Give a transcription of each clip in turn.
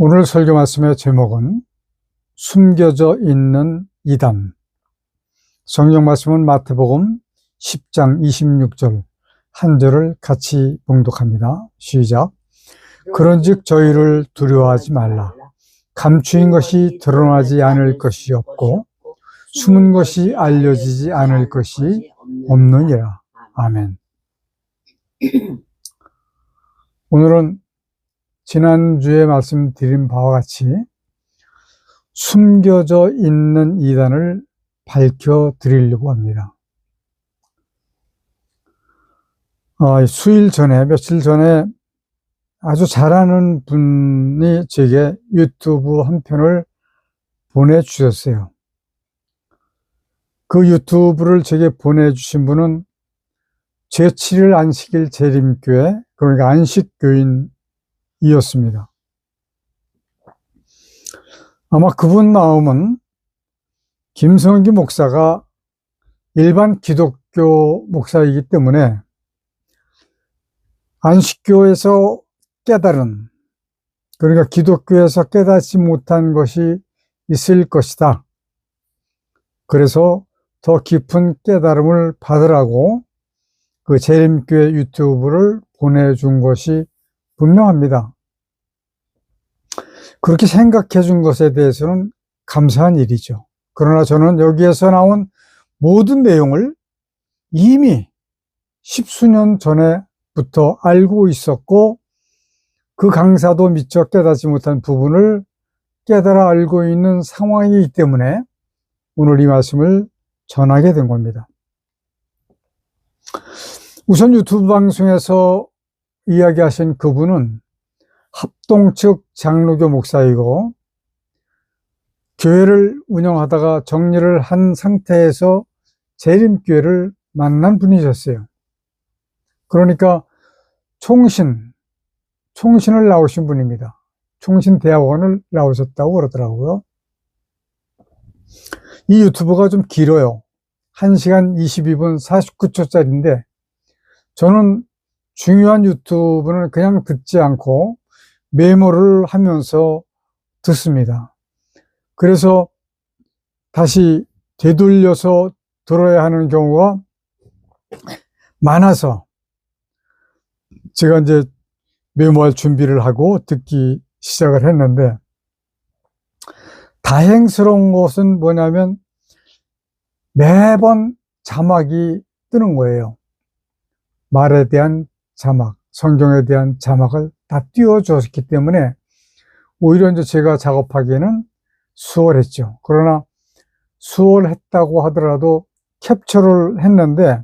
오늘 설교 말씀의 제목은 숨겨져 있는 이단. 성경 말씀은 마태복음 10장 26절 한 절을 같이 봉독합니다. 시작. 그런즉 저희를 두려워하지 말라. 감추인 것이 드러나지 않을 것이 없고 숨은 것이 알려지지 않을 것이 없느니라. 아멘. 오늘은 지난주에 말씀드린 바와 같이 숨겨져 있는 이단을 밝혀드리려고 합니다. 며칠 전에 아주 잘하는 분이 제게 유튜브 한 편을 보내주셨어요. 그 유튜브를 제게 보내주신 분은 제7일 안식일 재림교회, 그러니까 안식교인이었습니다. 아마 그분 마음은 김성기 목사가 일반 기독교 목사이기 때문에 안식교에서 깨달은, 그러니까 기독교에서 깨닫지 못한 것이 있을 것이다. 그래서 더 깊은 깨달음을 받으라고 그 재림교회 유튜브를 보내준 것이 분명합니다. 그렇게 생각해 준 것에 대해서는 감사한 일이죠. 그러나 저는 여기에서 나온 모든 내용을 이미 십수년 전에부터 알고 있었고, 그 강사도 미처 깨닫지 못한 부분을 깨달아 알고 있는 상황이기 때문에 오늘 이 말씀을 전하게 된 겁니다. 우선 유튜브 방송에서 이야기하신 그분은 합동 측 장로교 목사이고, 교회를 운영하다가 정리를 한 상태에서 재림교회를 만난 분이셨어요. 그러니까 총신을 나오신 분입니다. 총신대학원을 나오셨다고 그러더라고요. 이 유튜브가 좀 길어요. 1시간 22분 49초짜리인데 저는 중요한 유튜브는 그냥 듣지 않고 메모를 하면서 듣습니다. 그래서 다시 되돌려서 들어야 하는 경우가 많아서 제가 이제 메모할 준비를 하고 듣기 시작을 했는데, 다행스러운 것은 뭐냐면 매번 자막이 뜨는 거예요. 말에 대한 자막, 성경에 대한 자막을 다 띄워줬기 때문에 오히려 이제 제가 작업하기에는 수월했죠. 그러나 수월했다고 하더라도 캡처를 했는데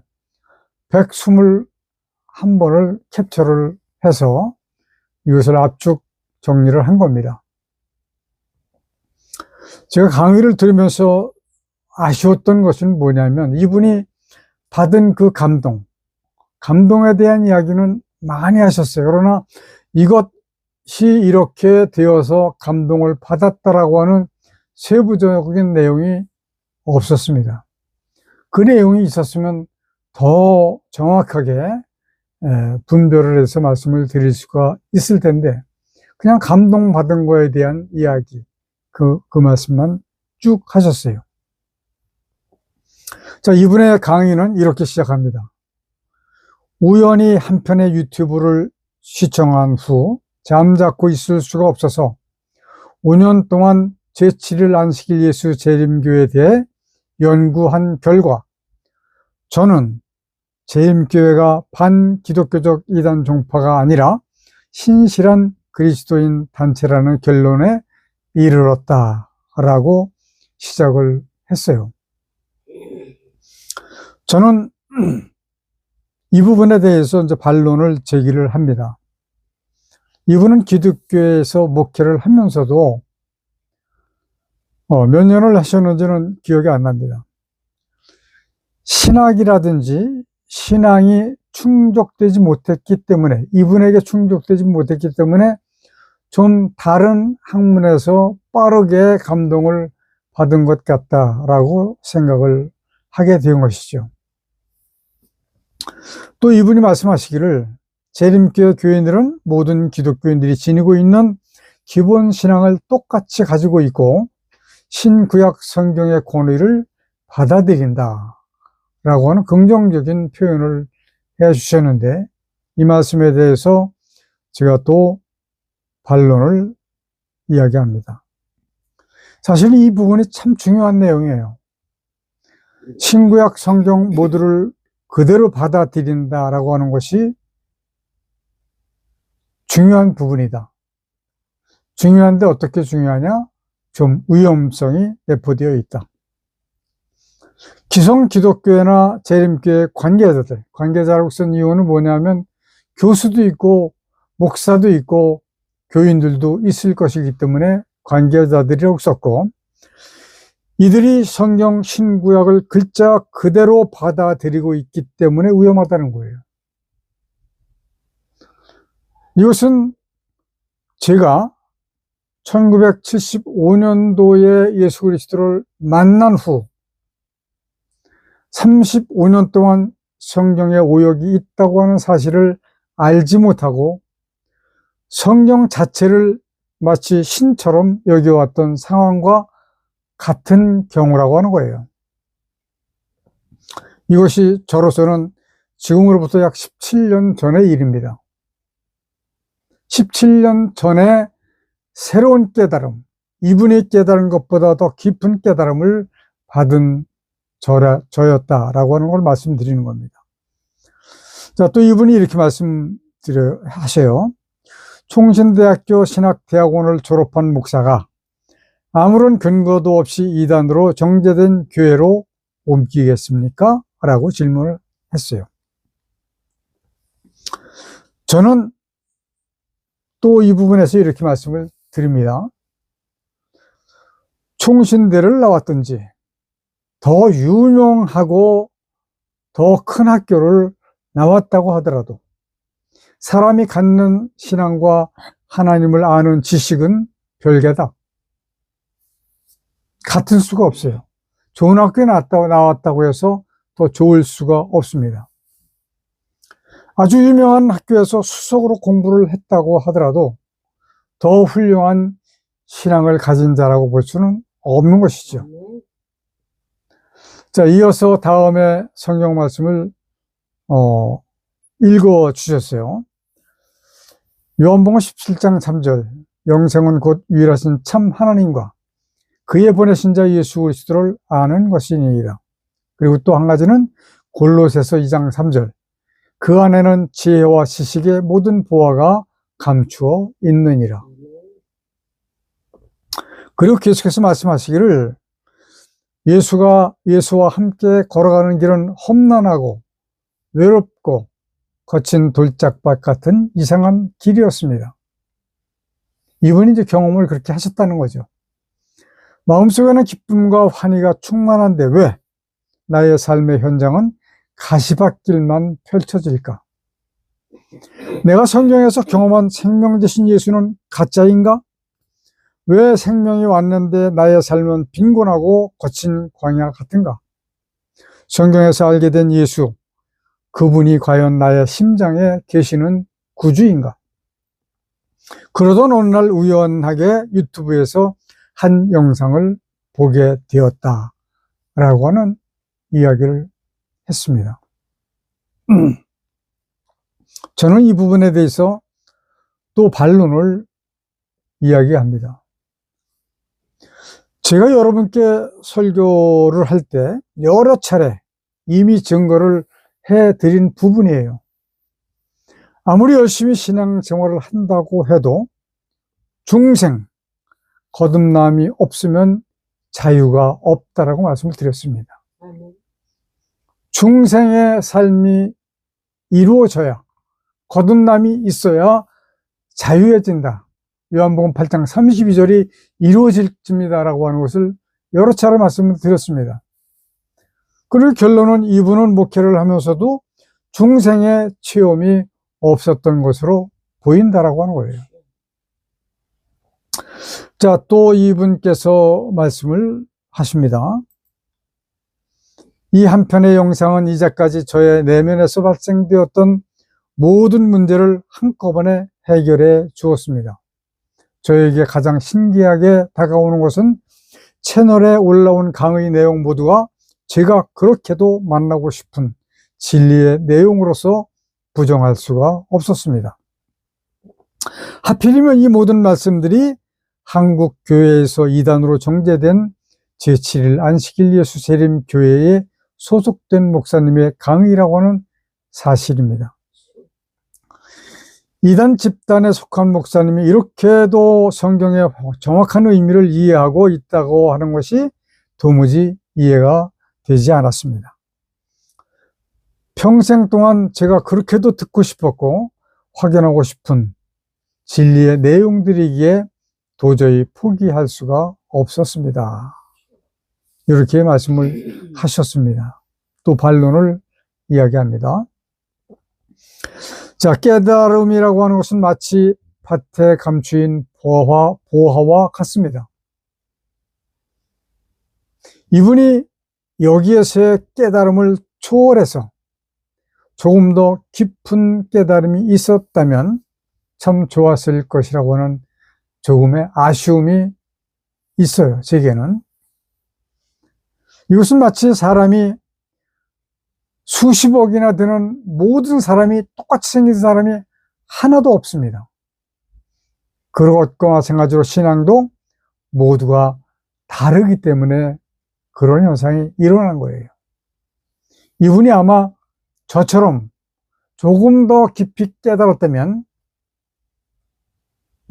121번을 캡처를 해서 이것을 압축 정리를 한 겁니다. 제가 강의를 들으면서 아쉬웠던 것은 뭐냐면 이분이 받은 그 감동에 대한 이야기는 많이 하셨어요. 그러나 이것이 이렇게 되어서 감동을 받았다라고 하는 세부적인 내용이 없었습니다. 그 내용이 있었으면 더 정확하게 분별을 해서 말씀을 드릴 수가 있을 텐데 그냥 감동받은 거에 대한 이야기, 그 말씀만 쭉 하셨어요. 자, 이분의 강의는 이렇게 시작합니다. 우연히 한 편의 유튜브를 시청한 후 잠자코 있을 수가 없어서 5년 동안 제7일 안식일 예수 재림교회에 대해 연구한 결과 저는 재림교회가 반기독교적 이단 종파가 아니라 신실한 그리스도인 단체라는 결론에 이르렀다라고 시작을 했어요. 저는 이 부분에 대해서 이제 반론을 제기를 합니다. 이분은 기독교에서 목회를 하면서도 몇 년을 하셨는지는 기억이 안 납니다. 신학이라든지 신앙이 충족되지 못했기 때문에, 이분에게 충족되지 못했기 때문에 좀 다른 학문에서 빠르게 감동을 받은 것 같다라고 생각을 하게 된 것이죠. 또 이분이 말씀하시기를 재림교회 교인들은 모든 기독교인들이 지니고 있는 기본 신앙을 똑같이 가지고 있고 신구약 성경의 권위를 받아들인다 라고 하는 긍정적인 표현을 해 주셨는데, 이 말씀에 대해서 제가 또 반론을 이야기합니다. 사실 이 부분이 참 중요한 내용이에요. 신구약 성경 모두를 그대로 받아들인다라고 하는 것이 중요한 부분이다. 중요한데 어떻게 중요하냐? 좀 위험성이 내포되어 있다. 기성 기독교회나 재림교회 관계자라고 쓴 이유는 뭐냐면 교수도 있고 목사도 있고 교인들도 있을 것이기 때문에 관계자들이라고 썼고, 이들이 성경 신구약을 글자 그대로 받아들이고 있기 때문에 위험하다는 거예요. 이것은 제가 1975년도에 예수 그리스도를 만난 후 35년 동안 성경에 오역이 있다고 하는 사실을 알지 못하고 성경 자체를 마치 신처럼 여겨왔던 상황과 같은 경우라고 하는 거예요. 이것이 저로서는 지금으로부터 약 17년 전의 일입니다. 17년 전에 새로운 깨달음, 이분이 깨달은 것보다 더 깊은 깨달음을 받은 저였다라고 하는 걸 말씀드리는 겁니다. 자, 또 이분이 이렇게 하세요. 총신대학교 신학대학원을 졸업한 목사가 아무런 근거도 없이 이단으로 정죄된 교회로 옮기겠습니까? 라고 질문을 했어요. 저는 또 이 부분에서 이렇게 말씀을 드립니다. 총신대를 나왔든지 더 유명하고 더 큰 학교를 나왔다고 하더라도 사람이 갖는 신앙과 하나님을 아는 지식은 별개다. 같을 수가 없어요. 좋은 학교에 나왔다고 해서 더 좋을 수가 없습니다. 아주 유명한 학교에서 수석으로 공부를 했다고 하더라도 더 훌륭한 신앙을 가진 자라고 볼 수는 없는 것이죠. 자, 이어서 다음에 성경 말씀을 읽어 주셨어요. 요한복음 17장 3절, 영생은 곧 유일하신 참 하나님과 그의 보내신 자 예수 그리스도를 아는 것이니이다. 그리고 또 한 가지는 골로새서 2장 3절, 그 안에는 지혜와 지식의 모든 보화가 감추어 있느니라. 그리고 계속해서 말씀하시기를 예수와 함께 걸어가는 길은 험난하고 외롭고 거친 돌짝밭 같은 이상한 길이었습니다. 이분이 이제 경험을 그렇게 하셨다는 거죠. 마음속에는 기쁨과 환희가 충만한데 왜 나의 삶의 현장은 가시밭길만 펼쳐질까? 내가 성경에서 경험한 생명 되신 예수는 가짜인가? 왜 생명이 왔는데 나의 삶은 빈곤하고 거친 광야 같은가? 성경에서 알게 된 예수, 그분이 과연 나의 심장에 계시는 구주인가? 그러던 어느 날 우연하게 유튜브에서 한 영상을 보게 되었다라고 하는 이야기를 했습니다. 저는 이 부분에 대해서 또 반론을 이야기합니다. 제가 여러분께 설교를 할 때 여러 차례 이미 증거를 해드린 부분이에요. 아무리 열심히 신앙생활을 한다고 해도 중생, 거듭남이 없으면 자유가 없다라고 말씀을 드렸습니다. 중생의 삶이 이루어져야, 거듭남이 있어야 자유해진다. 요한복음 8장 32절이 이루어질지입니다라고 하는 것을 여러 차례 말씀을 드렸습니다. 그리고 결론은 이분은 목회를 하면서도 중생의 체험이 없었던 것으로 보인다라고 하는 거예요. 자, 또 이분께서 말씀을 하십니다. 이 한 편의 영상은 이제까지 저의 내면에서 발생되었던 모든 문제를 한꺼번에 해결해 주었습니다. 저에게 가장 신기하게 다가오는 것은 채널에 올라온 강의 내용 모두가 제가 그렇게도 만나고 싶은 진리의 내용으로서 부정할 수가 없었습니다. 하필이면 이 모든 말씀들이 한국 교회에서 이단으로 정제된 제7일 안식일 예수 재림 교회에 소속된 목사님의 강의라고 하는 사실입니다. 이단 집단에 속한 목사님이 이렇게도 성경의 정확한 의미를 이해하고 있다고 하는 것이 도무지 이해가 되지 않았습니다. 평생 동안 제가 그렇게도 듣고 싶었고 확인하고 싶은 진리의 내용들이기에 도저히 포기할 수가 없었습니다. 이렇게 말씀을 하셨습니다. 또 반론을 이야기합니다. 자, 깨달음이라고 하는 것은 마치 밭에 감추인 보화와 같습니다. 이분이 여기에서의 깨달음을 초월해서 조금 더 깊은 깨달음이 있었다면 참 좋았을 것이라고 하는 조금의 아쉬움이 있어요, 제게는. 이것은 마치 사람이 수십억이나 되는 모든 사람이 똑같이 생긴 사람이 하나도 없습니다. 그것과 마찬가지로 신앙도 모두가 다르기 때문에 그런 현상이 일어난 거예요. 이분이 아마 저처럼 조금 더 깊이 깨달았다면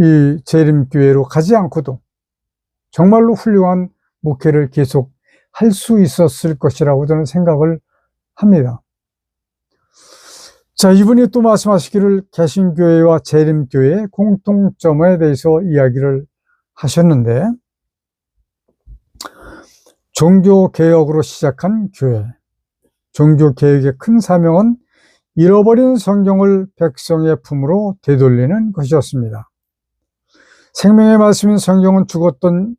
이 재림교회로 가지 않고도 정말로 훌륭한 목회를 계속 할 수 있었을 것이라고 저는 생각을 합니다. 자, 이분이 또 말씀하시기를 개신교회와 재림교회의 공통점에 대해서 이야기를 하셨는데, 종교개혁으로 시작한 교회, 종교개혁의 큰 사명은 잃어버린 성경을 백성의 품으로 되돌리는 것이었습니다. 생명의 말씀인 성경은 죽었던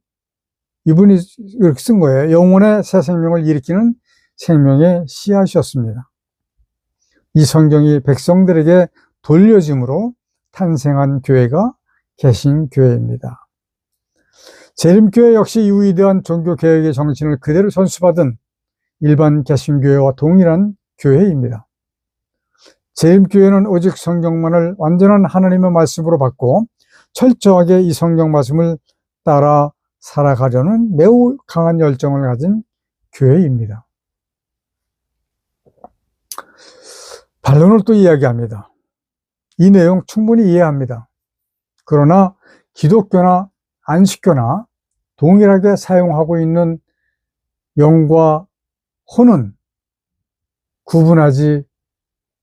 이분이 이렇게 쓴 거예요. 영혼의 새 생명을 일으키는 생명의 씨앗이었습니다. 이 성경이 백성들에게 돌려짐으로 탄생한 교회가 개신교회입니다. 재림교회 역시 이 위대한 종교개혁의 정신을 그대로 전수받은 일반 개신교회와 동일한 교회입니다. 재림교회는 오직 성경만을 완전한 하나님의 말씀으로 받고 철저하게 이 성경 말씀을 따라 살아가려는 매우 강한 열정을 가진 교회입니다. 반론을 또 이야기합니다. 이 내용 충분히 이해합니다. 그러나 기독교나 안식교나 동일하게 사용하고 있는 영과 혼은 구분하지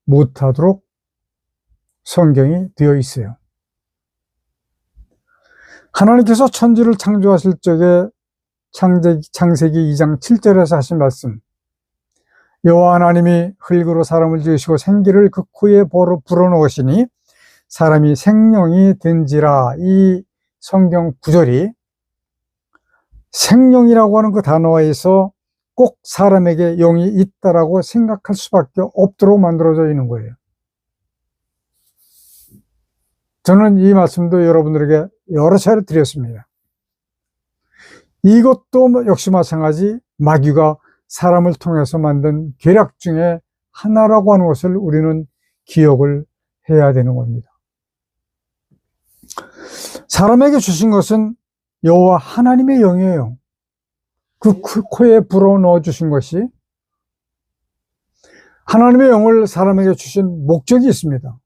못하도록 성경이 되어 있어요. 하나님께서 천지를 창조하실 적에 창세기 2장 7절에서 하신 말씀, 여호와 하나님이 흙으로 사람을 지으시고 생기를 그 코에 불어넣으시니 사람이 생명이 된지라. 이 성경 구절이 생명이라고 하는 그 단어에서 꼭 사람에게 영이 있다라고 생각할 수밖에 없도록 만들어져 있는 거예요. 저는 이 말씀도 여러분들에게 여러 차례 드렸습니다. 이것도 역시 마찬가지 마귀가 사람을 통해서 만든 계략 중에 하나라고 하는 것을 우리는 기억을 해야 되는 겁니다. 사람에게 주신 것은 여호와 하나님의 영이에요. 그 코에 불어넣어 주신 것이 하나님의 영을 사람에게 주신 목적이 있습니다.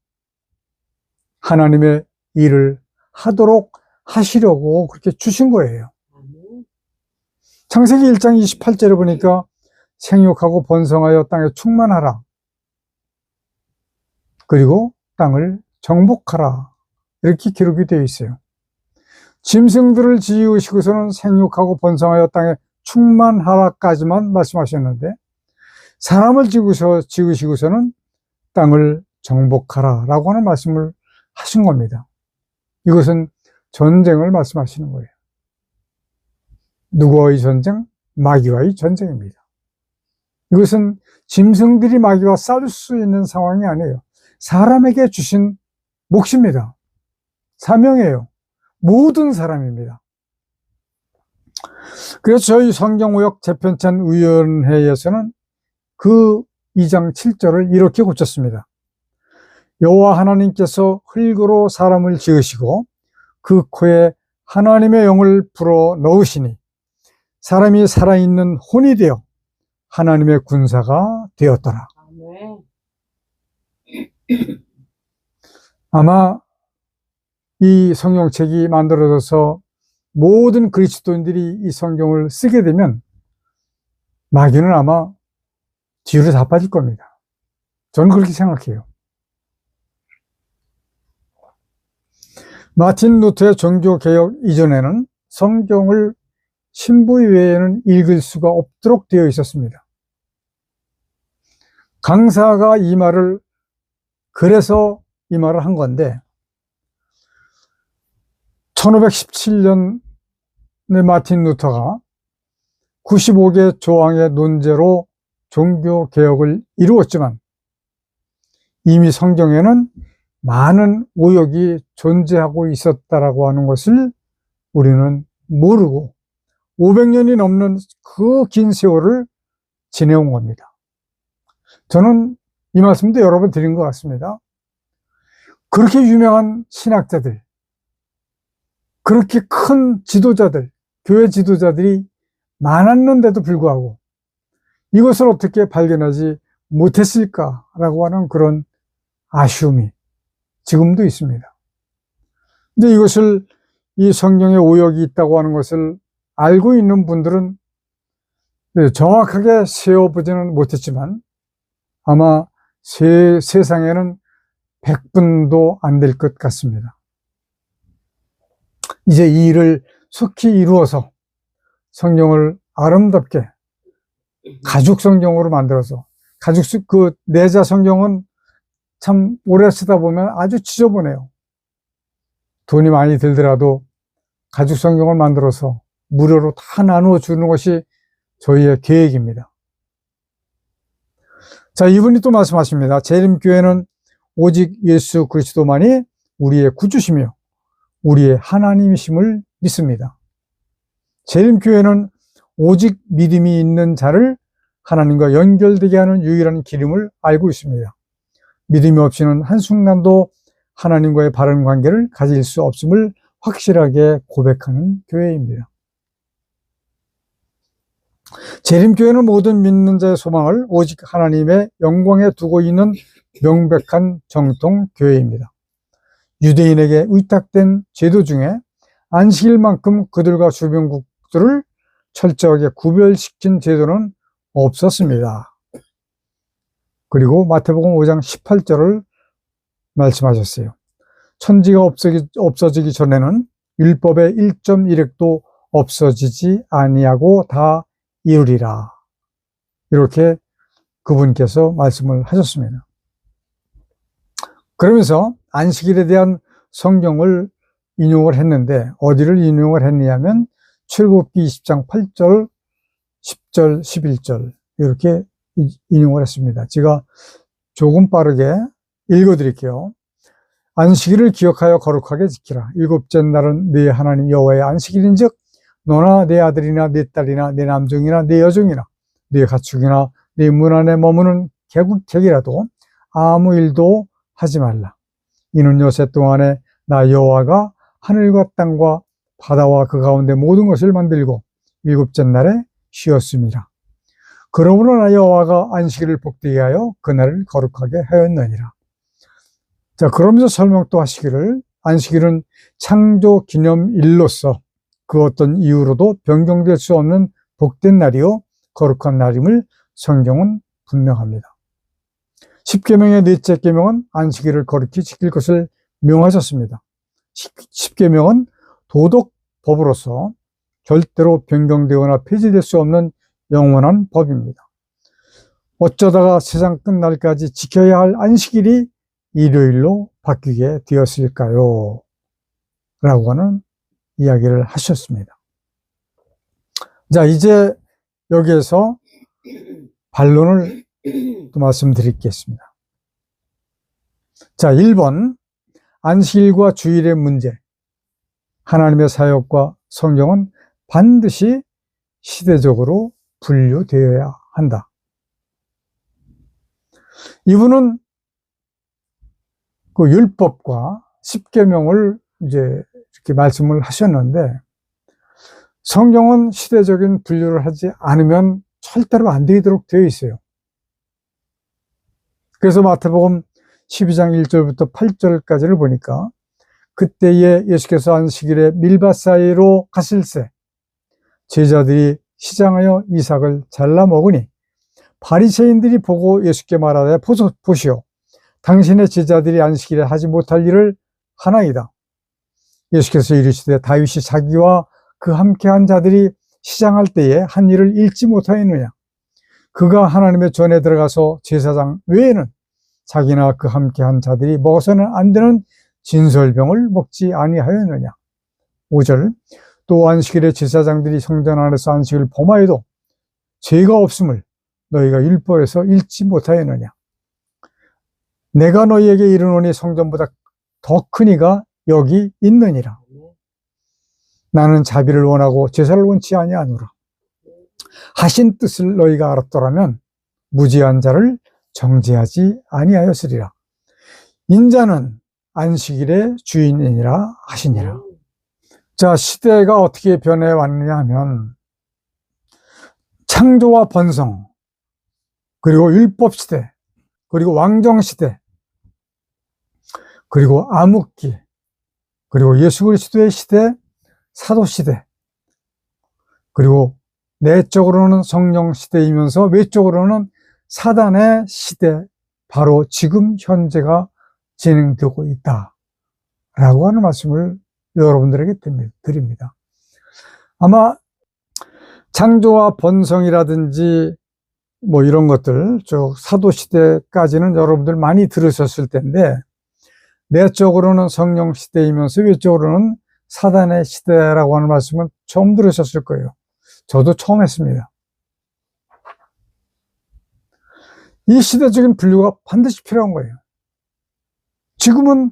하나님의 일을 하도록 하시려고 그렇게 주신 거예요. 창세기 1장 28절에 보니까 생육하고 번성하여 땅에 충만하라. 그리고 땅을 정복하라. 이렇게 기록이 되어 있어요. 짐승들을 지으시고서는 생육하고 번성하여 땅에 충만하라까지만 말씀하셨는데 사람을 지으시고서는 땅을 정복하라 라고 하는 말씀을 하신 겁니다. 이것은 전쟁을 말씀하시는 거예요. 누구와의 전쟁? 마귀와의 전쟁입니다. 이것은 짐승들이 마귀와 싸울 수 있는 상황이 아니에요. 사람에게 주신 몫입니다. 사명이에요. 모든 사람입니다. 그래서 저희 성경오역 재편찬 위원회에서는 그 2장 7절을 이렇게 고쳤습니다. 여호와 하나님께서 흙으로 사람을 지으시고 그 코에 하나님의 영을 불어 넣으시니 사람이 살아있는 혼이 되어 하나님의 군사가 되었더라. 아마 이 성경책이 만들어져서 모든 그리스도인들이 이 성경을 쓰게 되면 마귀는 아마 뒤로 다 빠질 겁니다. 저는 그렇게 생각해요. 마틴 루터의 종교개혁 이전에는 성경을 신부 외에는 읽을 수가 없도록 되어 있었습니다. 강사가 이 말을 그래서 이 말을 한 건데 1517년에 마틴 루터가 95개 조항의 논제로 종교개혁을 이루었지만 이미 성경에는 많은 오역이 존재하고 있었다라고 하는 것을 우리는 모르고 500년이 넘는 그 긴 세월을 지내온 겁니다. 저는 이 말씀도 여러 번 드린 것 같습니다. 그렇게 유명한 신학자들, 그렇게 큰 지도자들, 교회 지도자들이 많았는데도 불구하고 이것을 어떻게 발견하지 못했을까라고 하는 그런 아쉬움이 지금도 있습니다. 근데 이것을 이 성경에 오역이 있다고 하는 것을 알고 있는 분들은 정확하게 세어보지는 못했지만 아마 세상에는 100분도 안 될 것 같습니다. 이제 이 일을 속히 이루어서 성경을 아름답게 가죽 성경으로 만들어서 그 내자 성경은 참 오래 쓰다 보면 아주 지저분해요. 돈이 많이 들더라도 가죽 성경을 만들어서 무료로 다 나누어 주는 것이 저희의 계획입니다. 자, 이분이 또 말씀하십니다. 재림교회는 오직 예수 그리스도만이 우리의 구주시며 우리의 하나님이심을 믿습니다. 재림교회는 오직 믿음이 있는 자를 하나님과 연결되게 하는 유일한 길임을 알고 있습니다. 믿음이 없이는 한순간도 하나님과의 바른 관계를 가질 수 없음을 확실하게 고백하는 교회입니다. 재림교회는 모든 믿는 자의 소망을 오직 하나님의 영광에 두고 있는 명백한 정통 교회입니다. 유대인에게 의탁된 제도 중에 안식일만큼 그들과 주변국들을 철저하게 구별시킨 제도는 없었습니다. 그리고 마태복음 5장 18절을 말씀하셨어요. 천지가 없어지기 전에는 율법의 1.1획도 없어지지 아니하고 다 이루리라. 이렇게 그분께서 말씀을 하셨습니다. 그러면서 안식일에 대한 성경을 인용을 했는데 어디를 인용을 했냐면 출애굽기 20장 8절, 10절, 11절 이렇게 인용을 했습니다. 제가 조금 빠르게 읽어드릴게요. 안식일을 기억하여 거룩하게 지키라. 일곱째 날은 네 하나님 여호와의 안식일인즉 너나 내 아들이나 내 딸이나 내 남종이나 내 여종이나 내 가축이나 네 문 안에 머무는 객이라도 아무 일도 하지 말라. 이는 여세 동안에 나 여호와가 하늘과 땅과 바다와 그 가운데 모든 것을 만들고 일곱째 날에 쉬었음이라. 그러므로 나 여호와가 안식일을 복되게 하여 그날을 거룩하게 하였느니라. 자, 그러면서 설명 또 하시기를 안식일은 창조 기념일로서 그 어떤 이유로도 변경될 수 없는 복된 날이요 거룩한 날임을 성경은 분명합니다. 10계명의 넷째 계명은 안식일을 거룩히 지킬 것을 명하셨습니다. 10계명은 도덕법으로서 절대로 변경되거나 폐지될 수 없는 영원한 법입니다. 어쩌다가 세상 끝날까지 지켜야 할 안식일이 일요일로 바뀌게 되었을까요? 라고 하는 이야기를 하셨습니다. 자, 이제 여기에서 반론을 또 말씀드리겠습니다. 자, 1번 안식일과 주일의 문제. 하나님의 사역과 성경은 반드시 시대적으로 분류되어야 한다. 이분은 그 율법과 십계명을 이제 이렇게 말씀을 하셨는데, 성경은 시대적인 분류를 하지 않으면 절대로 안 되도록 되어 있어요. 그래서 마태복음 12장 1절부터 8절까지를 보니까, 그때에 예수께서 안식일에 밀밭 사이로 가실새 제자들이 시장하여 이삭을 잘라 먹으니 바리새인들이 보고 예수께 말하되 보시오, 당신의 제자들이 안식일에 하지 못할 일을 하나이다. 예수께서 이르시되 다윗이 자기와 그 함께한 자들이 시장할 때에 한 일을 잃지 못하였느냐? 그가 하나님의 전에 들어가서 제사장 외에는 자기나 그 함께한 자들이 먹어서는 안 되는 진설병을 먹지 아니하였느냐? 5절, 또 안식일에 제사장들이 성전 안에서 안식을 범하여도 죄가 없음을 너희가 율법에서 읽지 못하였느냐? 내가 너희에게 이르노니 성전보다 더 큰 이가 여기 있느니라. 나는 자비를 원하고 제사를 원치 아니하노라. 하신 뜻을 너희가 알았더라면 무지한 자를 정죄하지 아니하였으리라. 인자는 안식일의 주인이니라 하시니라. 자, 시대가 어떻게 변해왔느냐 하면, 창조와 번성, 그리고 율법시대, 그리고 왕정시대, 그리고 암흑기, 그리고 예수 그리스도의 시대, 사도시대, 그리고 내적으로는 성령 시대이면서 외적으로는 사단의 시대, 바로 지금 현재가 진행되고 있다라고 하는 말씀을 여러분들에게 드립니다. 아마 창조와 번성이라든지 뭐 이런 것들, 사도시대까지는 여러분들 많이 들으셨을 텐데, 내적으로는 성령 시대이면서 외적으로는 사단의 시대라고 하는 말씀은 처음 들으셨을 거예요. 저도 처음 했습니다. 이 시대적인 분류가 반드시 필요한 거예요. 지금은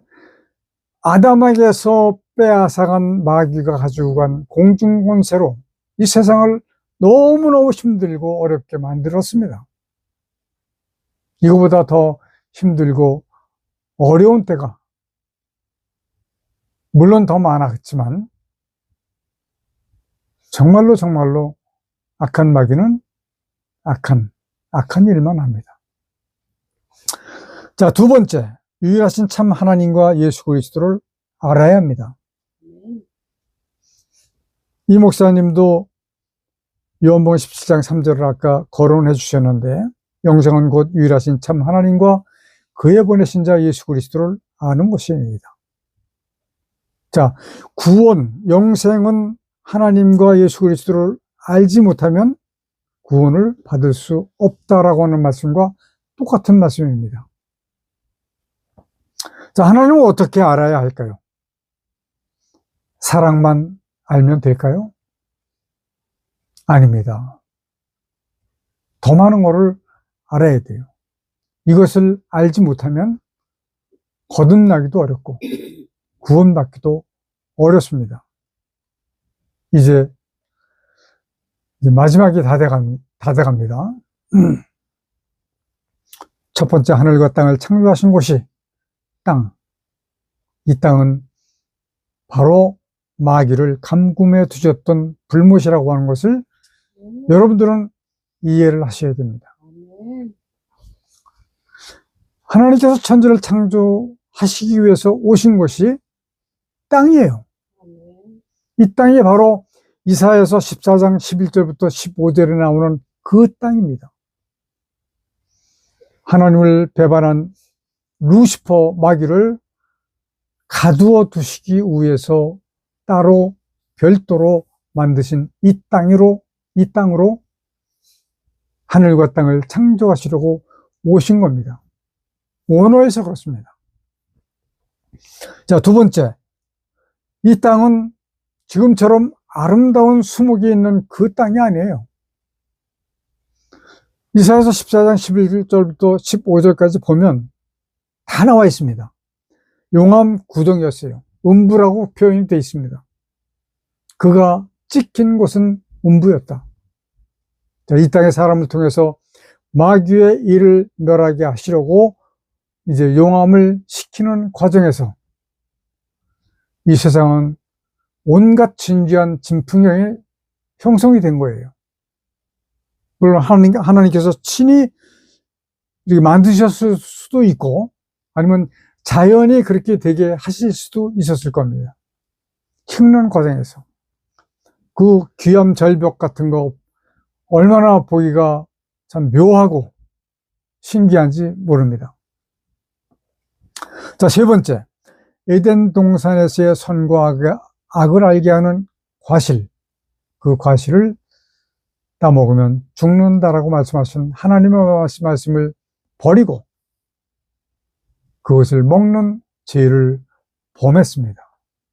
아담에게서 빼앗아간 마귀가 가지고 간 공중권세로 이 세상을 너무너무 힘들고 어렵게 만들었습니다. 이거보다 더 힘들고 어려운 때가 물론 더 많았지만, 정말로 악한 마귀는 악한 일만 합니다. 자, 두 번째, 유일하신 참 하나님과 예수 그리스도를 알아야 합니다. 이 목사님도 요한복음 17장 3절을 아까 거론해 주셨는데, 영생은 곧 유일하신 참 하나님과 그의 보내신 자 예수 그리스도를 아는 것입니다. 자, 구원, 영생은 하나님과 예수 그리스도를 알지 못하면 구원을 받을 수 없다라고 하는 말씀과 똑같은 말씀입니다. 자, 하나님을 어떻게 알아야 할까요? 사랑만 알면 될까요? 아닙니다. 더 많은 것을 알아야 돼요. 이것을 알지 못하면 거듭나기도 어렵고 구원받기도 어렵습니다. 이제 마지막이 다 돼갑니다. 첫 번째, 하늘과 땅을 창조하신 곳이 땅. 이 땅은 바로 마귀를 감금해 두셨던 불못이라고 하는 것을 여러분들은 이해를 하셔야 됩니다. 하나님께서 천지를 창조하시기 위해서 오신 것이 땅이에요. 이 땅이 바로 이사야서 14장 11절부터 15절에 나오는 그 땅입니다. 하나님을 배반한 루시퍼 마귀를 가두어 두시기 위해서 따로 별도로 만드신 이 땅으로 하늘과 땅을 창조하시려고 오신 겁니다. 원어에서 그렇습니다. 자, 두 번째, 이 땅은 지금처럼 아름다운 수목이 있는 그 땅이 아니에요. 이사야서 14장 11절부터 15절까지 보면 다 나와 있습니다. 용암 구덩이였어요. 음부라고 표현이 되어 있습니다. 그가 찍힌 곳은 음부였다. 자, 이 땅의 사람을 통해서 마귀의 일을 멸하게 하시려고 이제 용암을 시키는 과정에서 이 세상은 온갖 진귀한 진풍경이 형성이 된 거예요. 물론 하나님께서 친히 이렇게 만드셨을 수도 있고, 아니면 자연이 그렇게 되게 하실 수도 있었을 겁니다. 흉는 과정에서. 그 귀암 절벽 같은 거 얼마나 보기가 참 묘하고 신기한지 모릅니다. 자, 세 번째. 에덴 동산에서의 선과 악을 알게 하는 과실. 그 과실을 따먹으면 죽는다라고 말씀하신 하나님의 말씀을 버리고 그것을 먹는 죄를 범했습니다.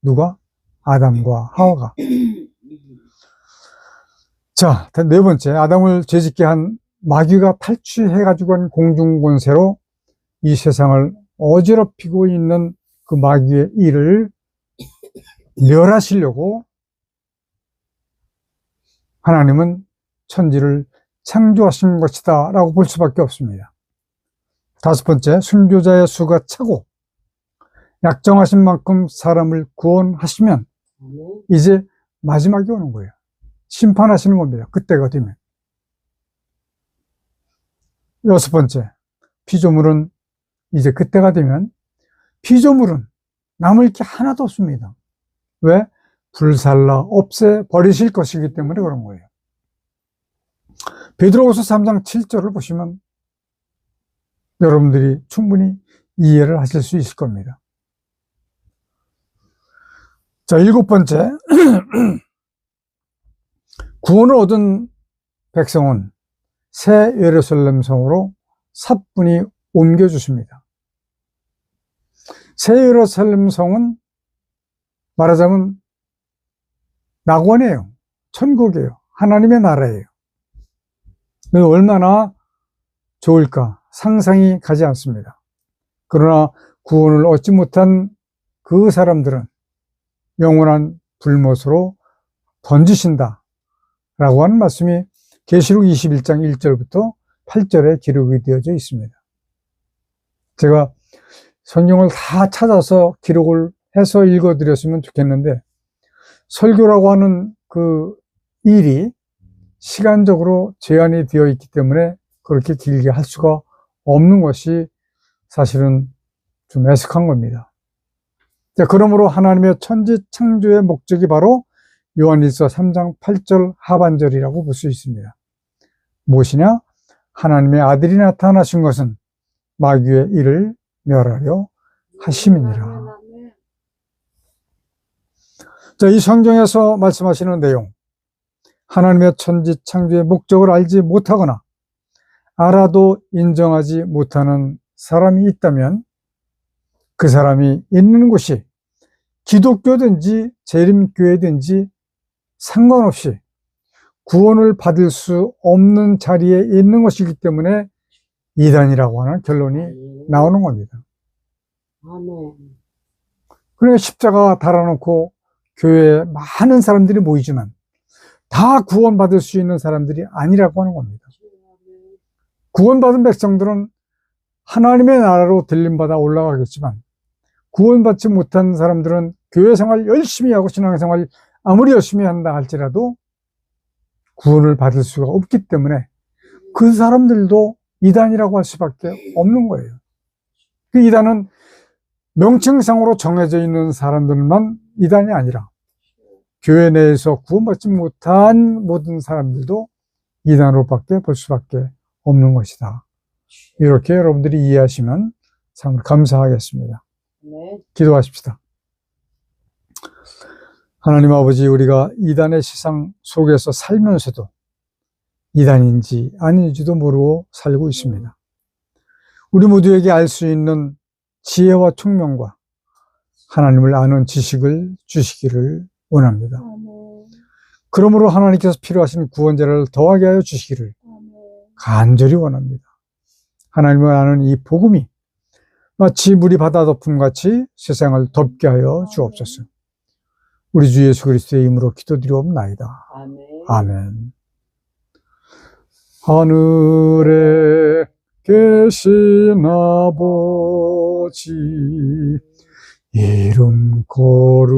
누가? 아담과 하와가. 자, 네 번째. 아담을 죄짓게 한 마귀가 탈취해가지고 한 공중권세로 이 세상을 어지럽히고 있는 그 마귀의 일을 멸하시려고 하나님은 천지를 창조하신 것이다 라고 볼 수밖에 없습니다. 다섯 번째, 순교자의 수가 차고 약정하신 만큼 사람을 구원하시면 이제 마지막이 오는 거예요. 심판하시는 겁니다. 그때가 되면. 여섯 번째, 피조물은 이제 그때가 되면 피조물은 남을 게 하나도 없습니다. 왜? 불살라 없애버리실 것이기 때문에 그런 거예요. 베드로후서 3장 7절을 보시면 여러분들이 충분히 이해를 하실 수 있을 겁니다. 자, 일곱 번째. 구원을 얻은 백성은 새 예루살렘 성으로 사뿐히 옮겨주십니다. 새 예루살렘 성은 말하자면 낙원이에요. 천국이에요. 하나님의 나라예요. 얼마나 좋을까 상상이 가지 않습니다. 그러나 구원을 얻지 못한 그 사람들은 영원한 불못으로 던지신다 라고 하는 말씀이 계시록 21장 1절부터 8절에 기록이 되어져 있습니다. 제가 성경을 다 찾아서 기록을 해서 읽어드렸으면 좋겠는데 설교라고 하는 그 일이 시간적으로 제한이 되어 있기 때문에 그렇게 길게 할 수가 없는 것이 사실은 좀 애석한 겁니다. 자, 그러므로 하나님의 천지 창조의 목적이 바로 요한일서 3장 8절 하반절이라고 볼 수 있습니다. 무엇이냐? 하나님의 아들이 나타나신 것은 마귀의 일을 멸하려 하심이니라. 자, 이 성경에서 말씀하시는 내용, 하나님의 천지 창조의 목적을 알지 못하거나 알아도 인정하지 못하는 사람이 있다면 그 사람이 있는 곳이 기독교든지 재림교회든지 상관없이 구원을 받을 수 없는 자리에 있는 것이기 때문에 이단이라고 하는 결론이 나오는 겁니다. 그러니까 십자가 달아놓고 교회에 많은 사람들이 모이지만 다 구원받을 수 있는 사람들이 아니라고 하는 겁니다. 구원받은 백성들은 하나님의 나라로 들림받아 올라가겠지만 구원받지 못한 사람들은 교회 생활 열심히 하고 신앙생활 아무리 열심히 한다 할지라도 구원을 받을 수가 없기 때문에 그 사람들도 이단이라고 할 수밖에 없는 거예요. 그 이단은 명칭상으로 정해져 있는 사람들만 이단이 아니라 교회 내에서 구원받지 못한 모든 사람들도 이단으로밖에 볼 수밖에 없는 것이다. 이렇게 여러분들이 이해하시면 참 감사하겠습니다. 네. 기도하십시다. 하나님 아버지, 우리가 이단의 세상 속에서 살면서도 이단인지 아닌지도 모르고 살고 있습니다. 우리 모두에게 알 수 있는 지혜와 총명과 하나님을 아는 지식을 주시기를 원합니다. 그러므로 하나님께서 필요하신 구원자를 더하게 하여 주시기를 간절히 원합니다. 하나님을 아는 이 복음이 마치 물이 바다 덮음같이 세상을 덮게 하여 주옵소서. 우리 주 예수 그리스도의 이름으로 기도드리옵나이다. 아멘. 아멘. 하늘에 계신 아버지, 이름 거룩하사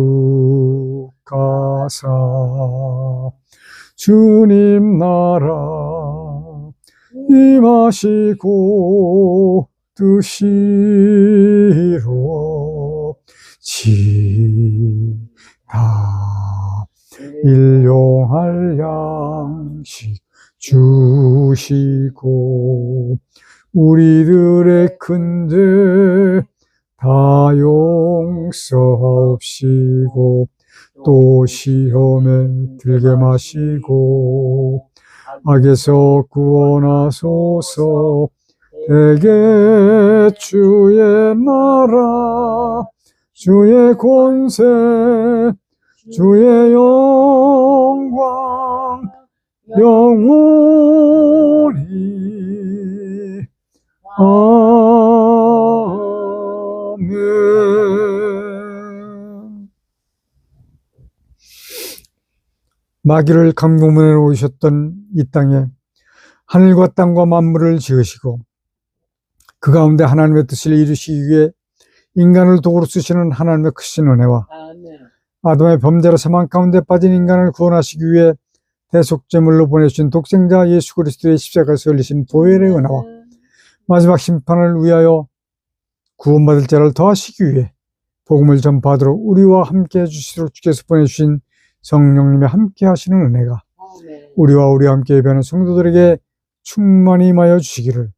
주님 나라 임하시고 뜻이 이루어지다. 일용할 양식 주시고 우리들의 큰죄 다 용서하옵시고 또 시험에 들게 마시고 악에서 구원하소서. 대개 주의 나라 주의 권세 주의 영광 영원히 아멘. 마귀를 강동문에 놓으셨던 이 땅에 하늘과 땅과 만물을 지으시고 그 가운데 하나님의 뜻을 이루시기 위해 인간을 도구로 쓰시는 하나님의 크신 은혜와 아담의 범죄로 사망 가운데 빠진 인간을 구원하시기 위해 대속제물로 보내주신 독생자 예수 그리스도의 십자가에서 흘리신 보혈의 은혜와 마지막 심판을 위하여 구원받을 자를 더하시기 위해 복음을 전파하도록 우리와 함께 해주시도록 주께서 보내주신 성령님의 함께 하시는 은혜가 우리와 우리와 함께 예배하는 성도들에게 충만히 임하여 주시기를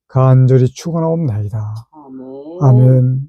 간절히 축원하옵나이다. 아멘.